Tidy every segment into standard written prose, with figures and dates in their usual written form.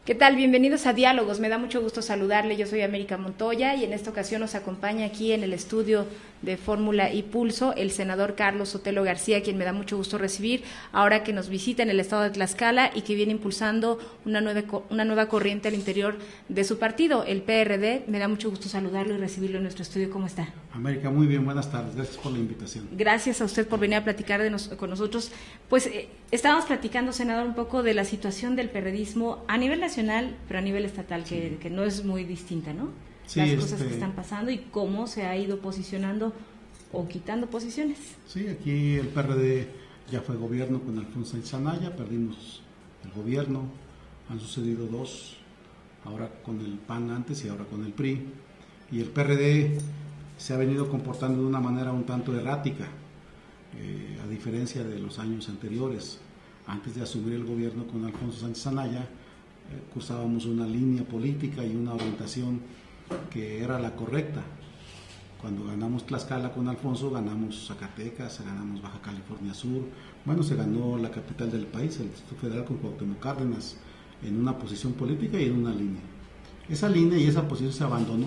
¿Qué tal? Bienvenidos a Diálogos. Me da mucho gusto saludarle. Yo soy América Montoya y en esta ocasión nos acompaña aquí en el estudio de Fórmula y Pulso el senador Carlos Sotelo García, quien me da mucho gusto recibir ahora que nos visita en el estado de Tlaxcala y que viene impulsando una nueva corriente al interior de su partido, el PRD. Me da mucho gusto saludarlo y recibirlo en nuestro estudio. ¿Cómo está? América, muy bien, buenas tardes. Gracias por la invitación. Gracias a usted por venir a platicar con nosotros. Pues estábamos platicando, senador, un poco de la situación del perredismo a nivel nacional, pero a nivel estatal, que no es muy distinta, ¿no? Sí, las cosas que están pasando y cómo se ha ido posicionando o quitando posiciones. Sí, aquí el PRD ya fue gobierno con Alfonso Sánchez Anaya, perdimos el gobierno, han sucedido dos, ahora con el PAN antes y ahora con el PRI, y el PRD se ha venido comportando de una manera un tanto errática, a diferencia de los años anteriores. Antes de asumir el gobierno con Alfonso Sánchez Anaya, cursábamos una línea política y una orientación que era la correcta. Cuando ganamos Tlaxcala con Alfonso, ganamos Zacatecas, ganamos Baja California Sur, bueno, se ganó la capital del país, el Distrito Federal, con Cuauhtémoc Cárdenas, en una posición política y en una línea. Esa línea y esa posición se abandonó,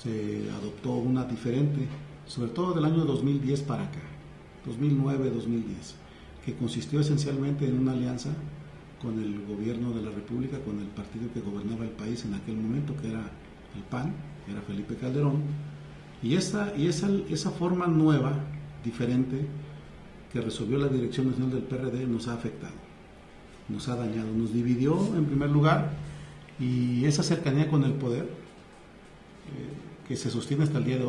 se adoptó una diferente, sobre todo del año 2010 para acá, 2009-2010, que consistió esencialmente en una alianza con el gobierno de la República, con el partido que gobernaba el país en aquel momento, que era el PAN, era Felipe Calderón, y esa forma nueva, diferente, que resolvió la Dirección Nacional del PRD, nos ha afectado, nos ha dañado, nos dividió en primer lugar, y esa cercanía con el poder, que se sostiene hasta el día de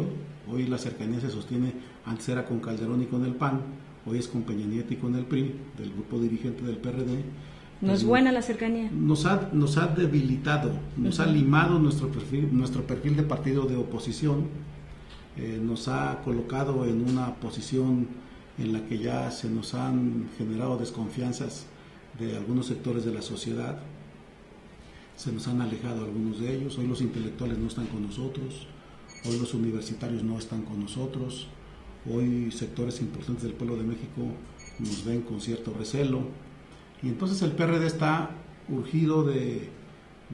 hoy la cercanía se sostiene, antes era con Calderón y con el PAN, hoy es con Peña Nieto y con el PRI, del grupo dirigente del PRD. ¿No es buena la cercanía? Nos ha debilitado, nos ha limado nuestro perfil de partido de oposición, nos ha colocado en una posición en la que ya se nos han generado desconfianzas de algunos sectores de la sociedad, se nos han alejado algunos de ellos. Hoy los intelectuales no están con nosotros, hoy los universitarios no están con nosotros, hoy sectores importantes del pueblo de México nos ven con cierto recelo. Y entonces el PRD está urgido de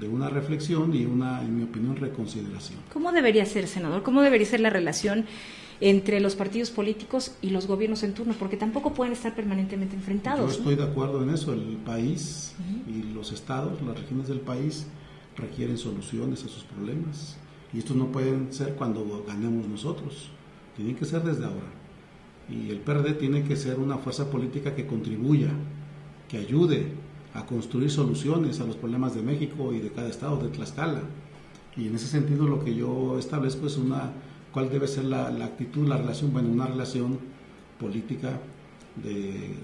una reflexión y una, en mi opinión, reconsideración. ¿Cómo debería ser, senador? ¿Cómo debería ser la relación entre los partidos políticos y los gobiernos en turno? Porque tampoco pueden estar permanentemente enfrentados. Yo estoy de acuerdo en eso. El país y los estados, las regiones del país requieren soluciones a sus problemas. Y estos no pueden ser cuando ganemos nosotros. Tienen que ser desde ahora. Y el PRD tiene que ser una fuerza política que contribuya, que ayude a construir soluciones a los problemas de México y de cada estado, de Tlaxcala. Y en ese sentido lo que yo establezco es cuál debe ser la actitud, la relación, bueno, una relación política de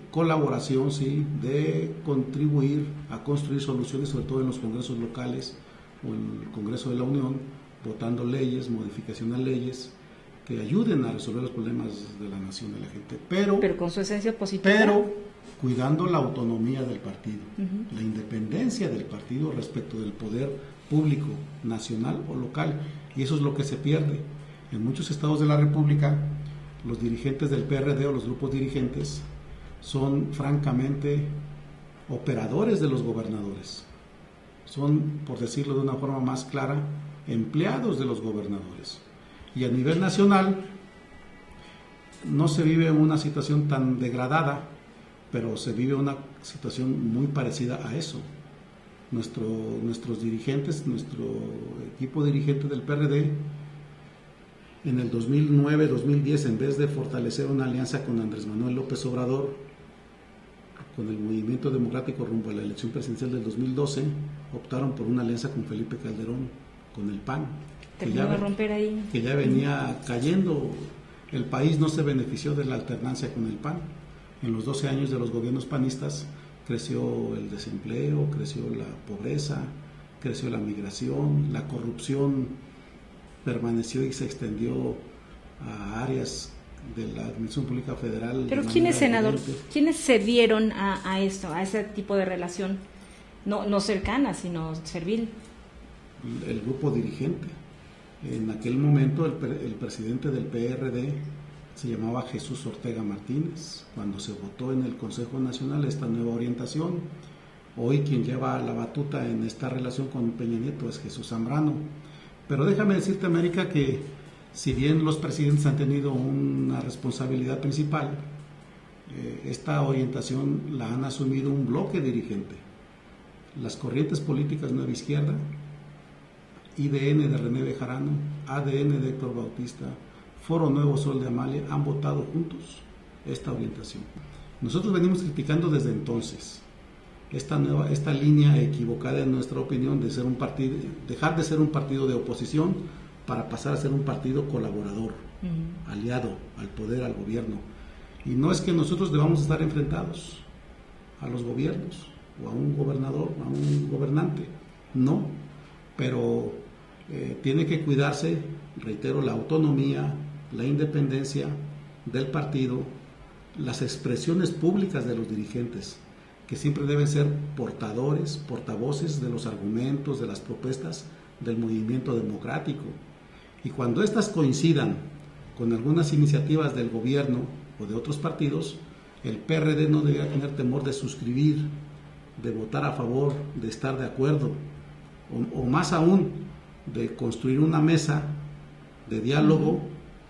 colaboración, sí, de contribuir a construir soluciones, sobre todo en los congresos locales o en el Congreso de la Unión, votando leyes, modificación a leyes, que ayuden a resolver los problemas de la nación, de la gente. Pero con su esencia positiva. Pero cuidando la autonomía del partido, la independencia del partido respecto del poder público, nacional o local. Y eso es lo que se pierde. En muchos estados de la República, los dirigentes del PRD o los grupos dirigentes son francamente operadores de los gobernadores. Son, por decirlo de una forma más clara, empleados de los gobernadores. Y a nivel nacional no se vive una situación tan degradada, pero se vive una situación muy parecida a eso. Nuestros dirigentes, nuestro equipo dirigente del PRD, en el 2009-2010, en vez de fortalecer una alianza con Andrés Manuel López Obrador, con el Movimiento Democrático rumbo a la elección presidencial del 2012, optaron por una alianza con Felipe Calderón, con el PAN, que ya venía cayendo. El país no se benefició de la alternancia con el PAN. En los 12 años de los gobiernos panistas creció el desempleo, creció la pobreza, creció la migración, la corrupción permaneció y se extendió a áreas de la Administración Pública Federal. Pero ¿quiénes, senador, quiénes cedieron a esto, a ese tipo de relación? No cercana, sino servil. El grupo dirigente. En aquel momento el presidente del PRD se llamaba Jesús Ortega Martínez. Cuando se votó en el Consejo Nacional esta nueva orientación, Hoy quien lleva la batuta en esta relación con Peña Nieto es Jesús Zambrano. Pero déjame decirte, América, que si bien los presidentes han tenido una responsabilidad principal, esta orientación la han asumido un bloque dirigente. Las corrientes políticas Nueva Izquierda, IDN de René Bejarano, ADN de Héctor Bautista, Foro Nuevo Sol de Amalia, han votado juntos esta orientación. Nosotros venimos criticando desde entonces esta línea equivocada, en nuestra opinión, de ser un partido, dejar de ser un partido de oposición para pasar a ser un partido colaborador, aliado al poder, al gobierno. Y no es que nosotros debamos estar enfrentados a los gobiernos o a un gobernador, a un gobernante, no, pero tiene que cuidarse, reitero, la autonomía, la independencia del partido, las expresiones públicas de los dirigentes, que siempre deben ser portavoces de los argumentos, de las propuestas del movimiento democrático. Y cuando éstas coincidan con algunas iniciativas del gobierno o de otros partidos, el PRD no debería tener temor de suscribir, de votar a favor, de estar de acuerdo, o más aún, de construir una mesa de diálogo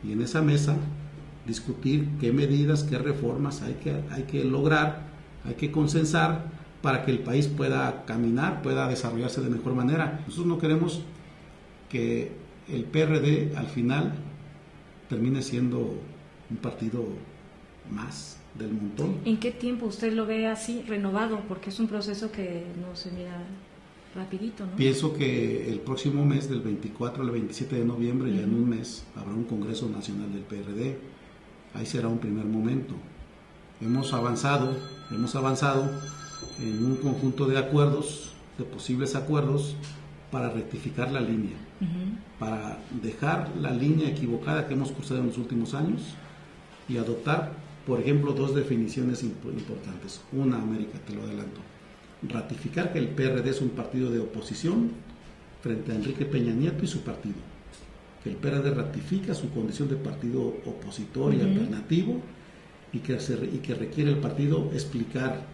y en esa mesa discutir qué medidas, qué reformas hay que lograr, hay que consensar para que el país pueda caminar, pueda desarrollarse de mejor manera. Nosotros no queremos que el PRD al final termine siendo un partido más del montón. ¿En qué tiempo usted lo ve así, renovado? Porque es un proceso que no se mira rapidito, ¿no? Pienso que el próximo mes, del 24 al 27 de noviembre, ya en un mes, habrá un Congreso Nacional del PRD. Ahí será un primer momento. Hemos avanzado en un conjunto de acuerdos, de posibles acuerdos, para rectificar la línea, para dejar la línea equivocada que hemos cruzado en los últimos años y adoptar, por ejemplo, dos definiciones importantes. Una, América, te lo adelanto: ratificar que el PRD es un partido de oposición frente a Enrique Peña Nieto y su partido, que el PRD ratifica su condición de partido opositor y alternativo, y que requiere el partido explicar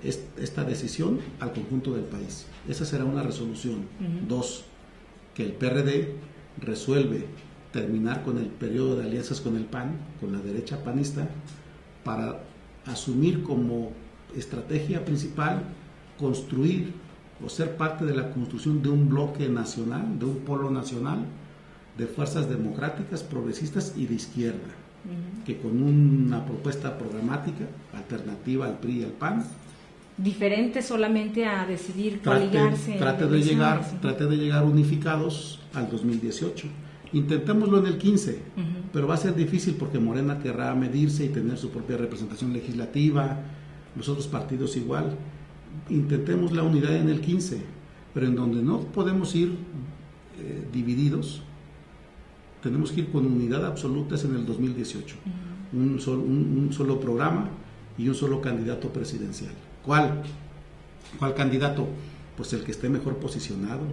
esta decisión al conjunto del país. Esa será una resolución. Dos, que el PRD resuelve terminar con el periodo de alianzas con el PAN, con la derecha panista, para asumir como estrategia principal construir o ser parte de la construcción de un bloque nacional, de un polo nacional de fuerzas democráticas, progresistas y de izquierda, que con una propuesta programática alternativa al PRI y al PAN, diferente solamente a decidir coaligarse, trate de llegar unificados al 2018. Intentémoslo en el 15, pero va a ser difícil porque Morena querrá medirse y tener su propia representación legislativa, los otros partidos igual. Intentemos la unidad en el 15, pero en donde no podemos ir divididos, tenemos que ir con unidad absoluta en el 2018. Un solo programa y un solo candidato presidencial. ¿Cuál candidato? Pues el que esté mejor posicionado.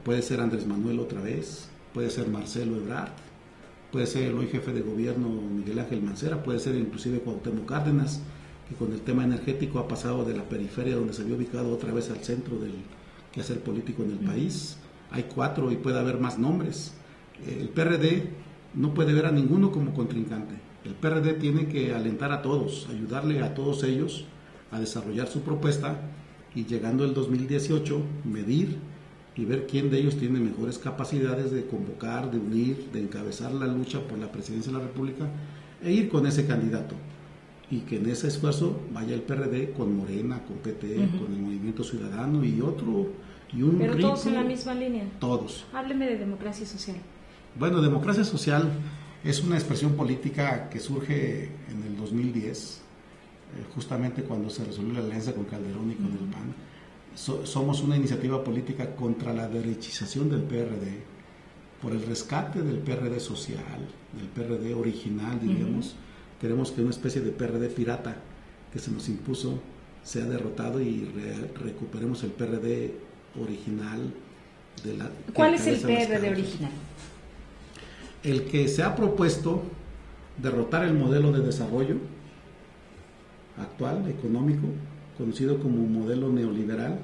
Puede ser Andrés Manuel otra vez, puede ser Marcelo Ebrard, puede ser el hoy jefe de gobierno Miguel Ángel Mancera, puede ser inclusive Cuauhtémoc Cárdenas, que con el tema energético ha pasado de la periferia, donde se había ubicado, otra vez al centro del quehacer político en el país. Hay 4 y puede haber más nombres. El PRD no puede ver a ninguno como contrincante. El PRD tiene que alentar a todos, ayudarle a todos ellos a desarrollar su propuesta, y llegando el 2018 medir y ver quién de ellos tiene mejores capacidades de convocar, de unir, de encabezar la lucha por la presidencia de la República, e ir con ese candidato, y que en ese esfuerzo vaya el PRD con Morena, con PT, con el Movimiento Ciudadano y otro, y un pero rico, todos en la misma línea. Todos. Hábleme de democracia social. Bueno, democracia social es una expresión política que surge en el 2010, justamente cuando se resolvió la alianza con Calderón y con el PAN. Somos una iniciativa política contra la derechización del PRD, por el rescate del PRD social, del PRD original, diríamos. Queremos que una especie de PRD pirata que se nos impuso sea derrotado y recuperemos el PRD original. ¿Cuál es el PRD original? El que se ha propuesto derrotar el modelo de desarrollo actual, económico, conocido como modelo neoliberal,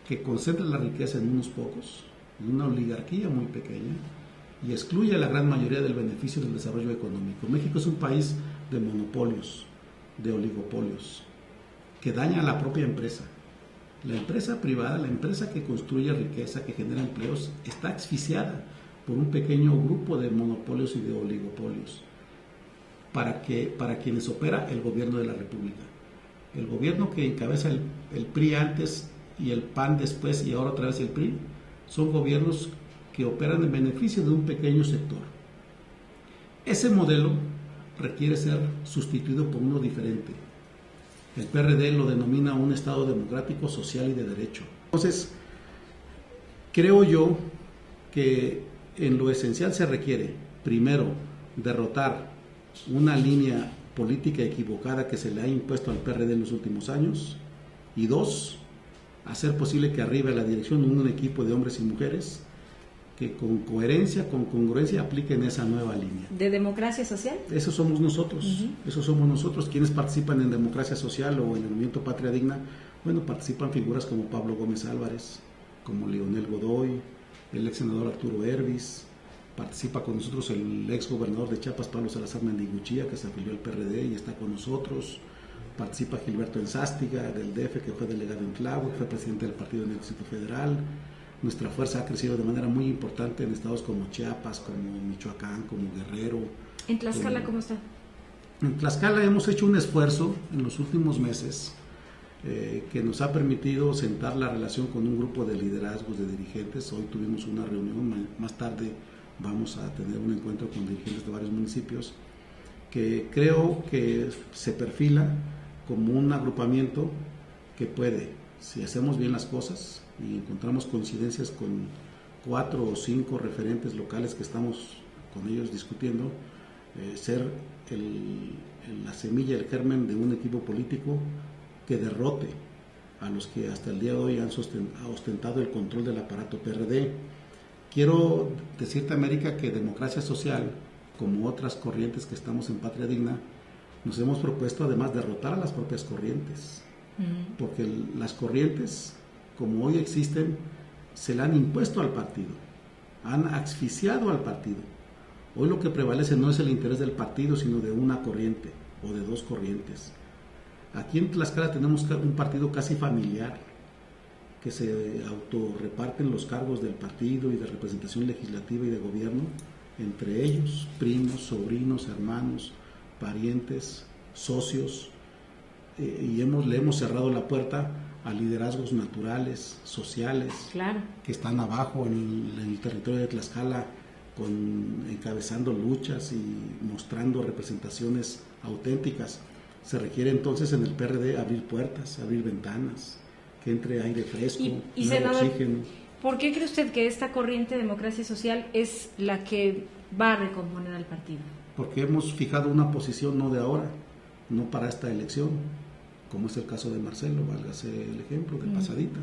que concentra la riqueza en unos pocos, en una oligarquía muy pequeña, y excluye a la gran mayoría del beneficio del desarrollo económico. México es un país de monopolios, de oligopolios, que daña a la propia empresa. La empresa privada, la empresa que construye riqueza, que genera empleos, está asfixiada por un pequeño grupo de monopolios y de oligopolios, para quienes opera el gobierno de la República. El gobierno que encabeza el PRI antes y el PAN después y ahora otra vez el PRI, son gobiernos que operan en beneficio de un pequeño sector. Ese modelo requiere ser sustituido por uno diferente. El PRD lo denomina un Estado democrático, social y de derecho. Entonces, creo yo que en lo esencial se requiere, primero, derrotar una línea política equivocada que se le ha impuesto al PRD en los últimos años, y dos, hacer posible que arribe a la dirección un equipo de hombres y mujeres que con coherencia, con congruencia apliquen esa nueva línea. ¿De democracia social? Esos somos nosotros, esos somos nosotros. Quienes participan en democracia social o en el movimiento Patria Digna, bueno, participan figuras como Pablo Gómez Álvarez, como Leonel Godoy, el ex senador Arturo Hervis, participa con nosotros el ex gobernador de Chiapas, Pablo Salazar Mendiguchía, que se afilió al PRD y está con nosotros, participa Gilberto Enzástiga del DF, que fue delegado en Tláhuac, que fue presidente del partido en el Distrito Federal. Nuestra fuerza ha crecido de manera muy importante en estados como Chiapas, como Michoacán, como Guerrero. ¿En Tlaxcala cómo está? En Tlaxcala hemos hecho un esfuerzo en los últimos meses que nos ha permitido sentar la relación con un grupo de liderazgos, de dirigentes. Hoy tuvimos una reunión, más tarde vamos a tener un encuentro con dirigentes de varios municipios, que creo que se perfila como un agrupamiento que puede, si hacemos bien las cosas y encontramos coincidencias con 4 o 5 referentes locales que estamos con ellos discutiendo, ser la semilla, el germen de un equipo político que derrote a los que hasta el día de hoy han ostentado el control del aparato PRD. Quiero decirte, América, que Democracia Social, como otras corrientes que estamos en Patria Digna, nos hemos propuesto además derrotar a las propias corrientes, porque las corrientes, como hoy existen, se le han impuesto al partido, han asfixiado al partido. Hoy lo que prevalece no es el interés del partido, sino de una corriente o de dos corrientes. Aquí en Tlaxcala tenemos un partido casi familiar, que se autorreparten los cargos del partido y de representación legislativa y de gobierno entre ellos, primos, sobrinos, hermanos, parientes, socios, y le hemos cerrado la puerta a liderazgos naturales, sociales, claro, que están abajo en el territorio de Tlaxcala, encabezando luchas y mostrando representaciones auténticas. Se requiere entonces en el PRD abrir puertas, abrir ventanas, que entre aire fresco, y senador, oxígeno. ¿Por qué cree usted que esta corriente de Democracia Social es la que va a recomponer al partido? Porque hemos fijado una posición no de ahora, no para esta elección, como es el caso de Marcelo, válgase el ejemplo, de pasadita,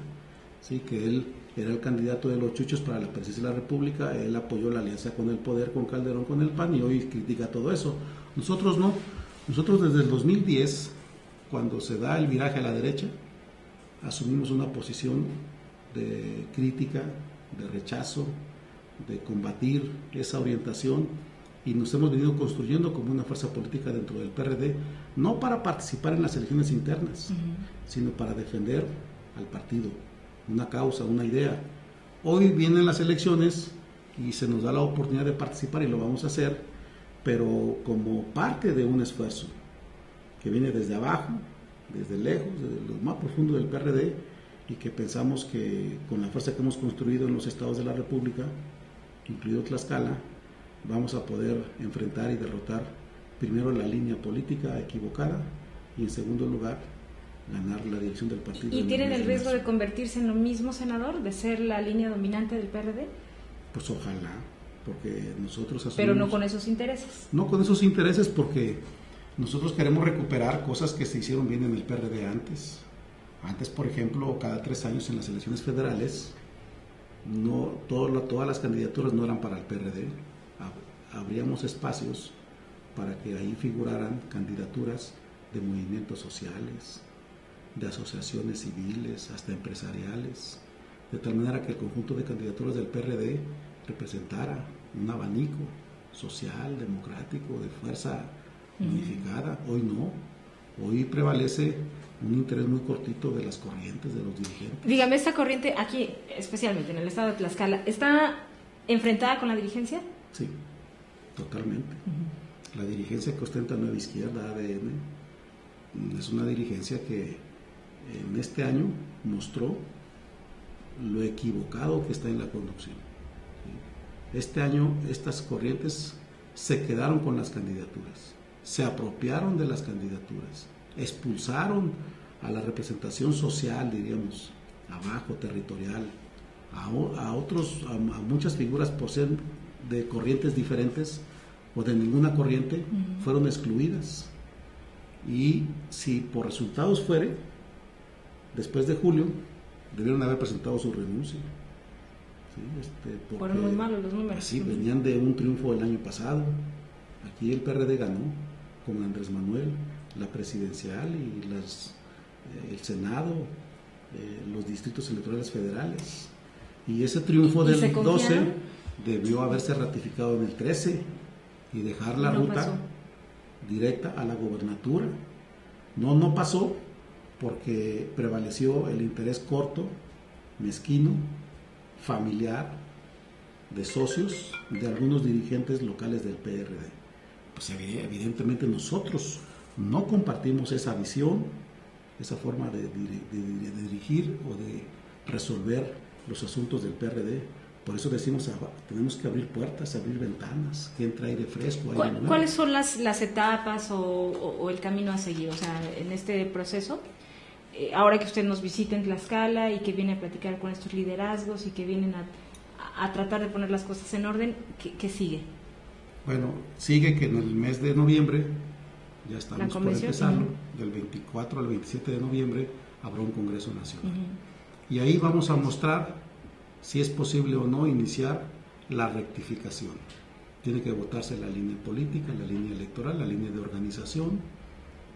¿sí? Que él era el candidato de los chuchos para la presidencia de la República, él apoyó la alianza con el poder, con Calderón, con el PAN, y hoy critica todo eso. Nosotros no, nosotros desde el 2010, cuando se da el viraje a la derecha, asumimos una posición de crítica, de rechazo, de combatir esa orientación, y nos hemos venido construyendo como una fuerza política dentro del PRD, no para participar en las elecciones internas, sino para defender al partido, una causa, una idea. Hoy vienen las elecciones y se nos da la oportunidad de participar y lo vamos a hacer, pero como parte de un esfuerzo que viene desde abajo, desde lejos, desde lo más profundo del PRD, y que pensamos que con la fuerza que hemos construido en los estados de la República, incluido Tlaxcala, vamos a poder enfrentar y derrotar primero la línea política equivocada y en segundo lugar ganar la dirección del partido. ¿Y tienen el riesgo de convertirse en lo mismo, senador, de ser la línea dominante del PRD? Pues ojalá, porque nosotros asumimos... Pero no con esos intereses. No con esos intereses, porque nosotros queremos recuperar cosas que se hicieron bien en el PRD antes. Antes, por ejemplo, cada 3 años en las elecciones federales, todas las candidaturas no eran para el PRD. Abríamos espacios para que ahí figuraran candidaturas de movimientos sociales, de asociaciones civiles, hasta empresariales, de tal manera que el conjunto de candidaturas del PRD representara un abanico social, democrático, de fuerza unificada. Hoy no, hoy prevalece un interés muy cortito de las corrientes, de los dirigentes. Dígame, esta corriente aquí, especialmente en el estado de Tlaxcala, ¿está enfrentada con la dirigencia? Sí, totalmente. La dirigencia que ostenta Nueva Izquierda, ADN, es una dirigencia que en este año mostró lo equivocado que está en la conducción. Este año estas corrientes se quedaron con las candidaturas, se apropiaron de las candidaturas, expulsaron a la representación social, diríamos, abajo, territorial, a muchas figuras por ser de corrientes diferentes o de ninguna corriente, fueron excluidas. Y si por resultados fuere, después de julio, debieron haber presentado su renuncia. ¿Sí? Fueron muy malos los números. Sí, venían de un triunfo el año pasado. Aquí el PRD ganó con Andrés Manuel la presidencial y el Senado, los distritos electorales federales. Y ese triunfo del 12 debió haberse ratificado en el 13 y dejar la ruta directa a la gobernatura. No pasó porque prevaleció el interés corto, mezquino, familiar, de socios, de algunos dirigentes locales del PRD. Pues evidentemente nosotros no compartimos esa visión, esa forma de dirigir o de resolver los asuntos del PRD. Por eso decimos, tenemos que abrir puertas, abrir ventanas, que entre aire fresco. ¿Cuáles son las etapas o el camino a seguir? O sea, en este proceso, ahora que usted nos visita en Tlaxcala y que viene a platicar con estos liderazgos y que vienen a tratar de poner las cosas en orden, ¿qué sigue? Bueno, sigue que en el mes de noviembre, ya estamos por empezarlo, del 24 al 27 de noviembre, habrá un Congreso Nacional. Y ahí vamos a mostrar si es posible o no iniciar la rectificación. Tiene que votarse la línea política, la línea electoral, la línea de organización,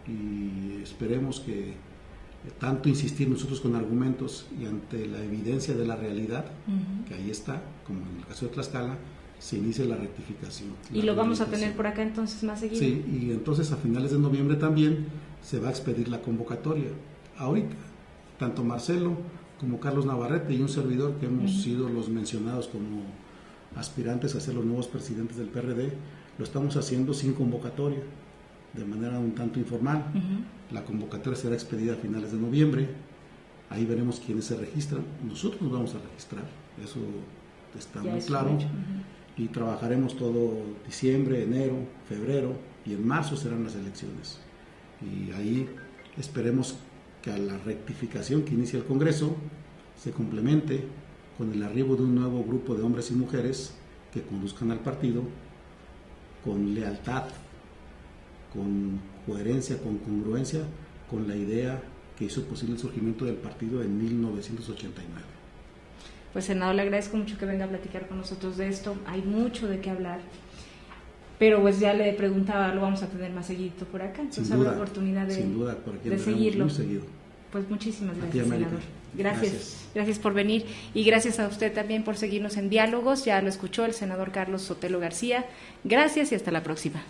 y esperemos que tanto insistir nosotros con argumentos y ante la evidencia de la realidad, que ahí está, como en el caso de Tlaxcala, se inicie la rectificación. ¿Y lo vamos a tener por acá entonces más seguido? Sí, y entonces a finales de noviembre también se va a expedir la convocatoria. Ahorita, tanto Marcelo como Carlos Navarrete y un servidor, que hemos sido los mencionados como aspirantes a ser los nuevos presidentes del PRD, lo estamos haciendo sin convocatoria, de manera un tanto informal. La convocatoria será expedida a finales de noviembre, ahí veremos quiénes se registran. Nosotros nos vamos a registrar, eso está muy claro, y trabajaremos todo diciembre, enero, febrero, y en marzo serán las elecciones. Y ahí esperemos que a la rectificación que inicia el Congreso se complemente con el arribo de un nuevo grupo de hombres y mujeres que conduzcan al partido con lealtad, con coherencia, con congruencia con la idea que hizo posible el surgimiento del partido en 1989. Pues, senador, le agradezco mucho que venga a platicar con nosotros de esto. Hay mucho de qué hablar, pero pues ya le preguntaba, lo vamos a tener más seguido por acá, entonces habrá oportunidad de seguirlo. Muy seguido. Pues muchísimas gracias, senador. Gracias por venir, y gracias a usted también por seguirnos en Diálogos. Ya lo escuchó el senador Carlos Sotelo García. Gracias y hasta la próxima.